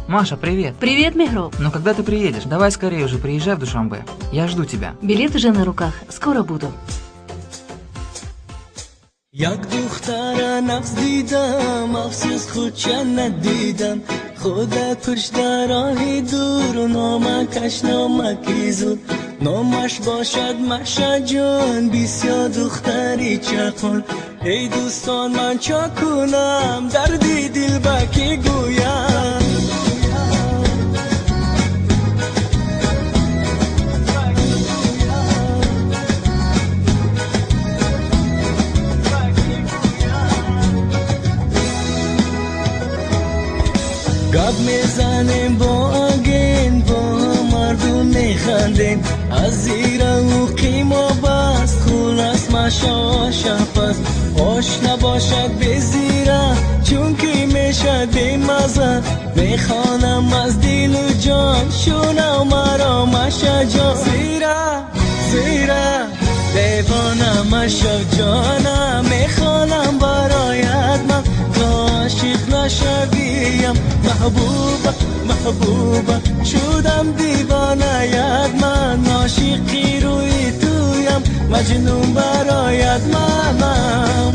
Маша, привет. Привет, Мехроб. Ну когда ты приедешь? Давай скорее уже приезжай в Душанбе. Я жду тебя. Билет уже на руках. Скоро буду. یک دختر نفس دیدم افسوس خود چند ندیدم خودت پشت راهی دور و نامکش نامکی زود نامش باشد مشا جان بسیار دختری چکن ای دوستان من چا کنم دردی دل بکی گویم گپ میزنیم با آگین با مردم میخندیم از زیر او قیما بست خلاص مشا شفست آش نباشد بزیره چون که میشد بیمزه میخوانم از دل و جان شونه مرا مشا جان زیره دیوانه مشا جانم میخوانم برایت من عاشق نشویم محبوبه شدم دیوانه‌یت من عاشقی روی تویم مجنون برایت منم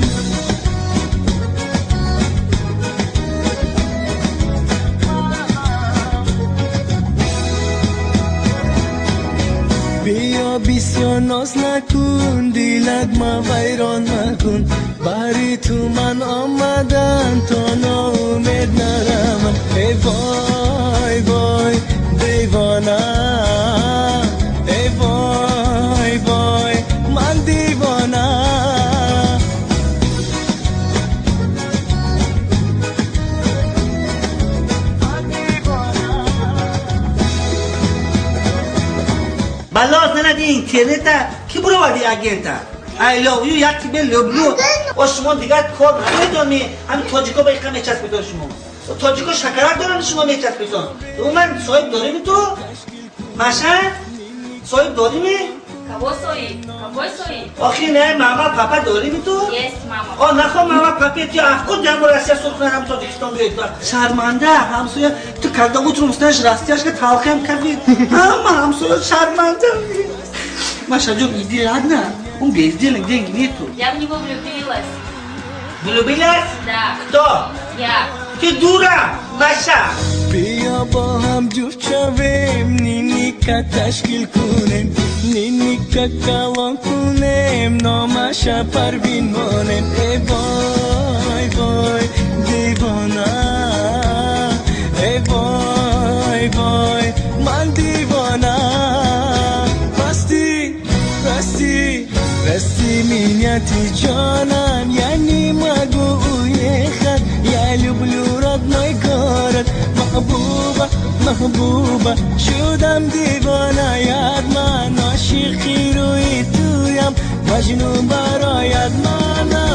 بیا بسیار ناز نکن دیلک ما ویران نکن بری تو من آمدن تا ناامید نرم ای وای وای دیوانه ای وای وای من دیوانه بلاز ننده اینترنت کی برو وادی اگنتا I love you یکی به لبلو و شما دیگر کار نمیدونی همین تاجیکا با ایقا میچسب بیتون شما تاجیکا شکرک دارن شما میچسب بیتون او من صاحب داری تو؟ ماشن؟ صاحب داری می؟ Кого сои? Какой сои? آخی نه ماما پاپا داری می تو؟ Есть мама. آه نخواه ماما پاپا تو افکن در مرسی سرخونه هم تاجیکستان بیاید شرمنده همسویا تو کرده بود روستش راستیش که تلخی هم کردی همسویا شرمنده Маша, Джон, иди, ладно? Он бездельник, деньги нету. Я в него влюбилась. Влюбилась? Да. Кто? Я. Ты дура, Маша! بیا با هم جفت شویم نینیکا تشکیل کنیم نینیکا کلان کنیم نامشا پروین مانیم ای وای وای دیوانه ای وای وای من دیوانه راستی مینیتی جانم یعنی مگوی خد یا люблю родной город محبوبه شدم دیوانه‌یت من عاشقی روی تویم مجنون برایت منم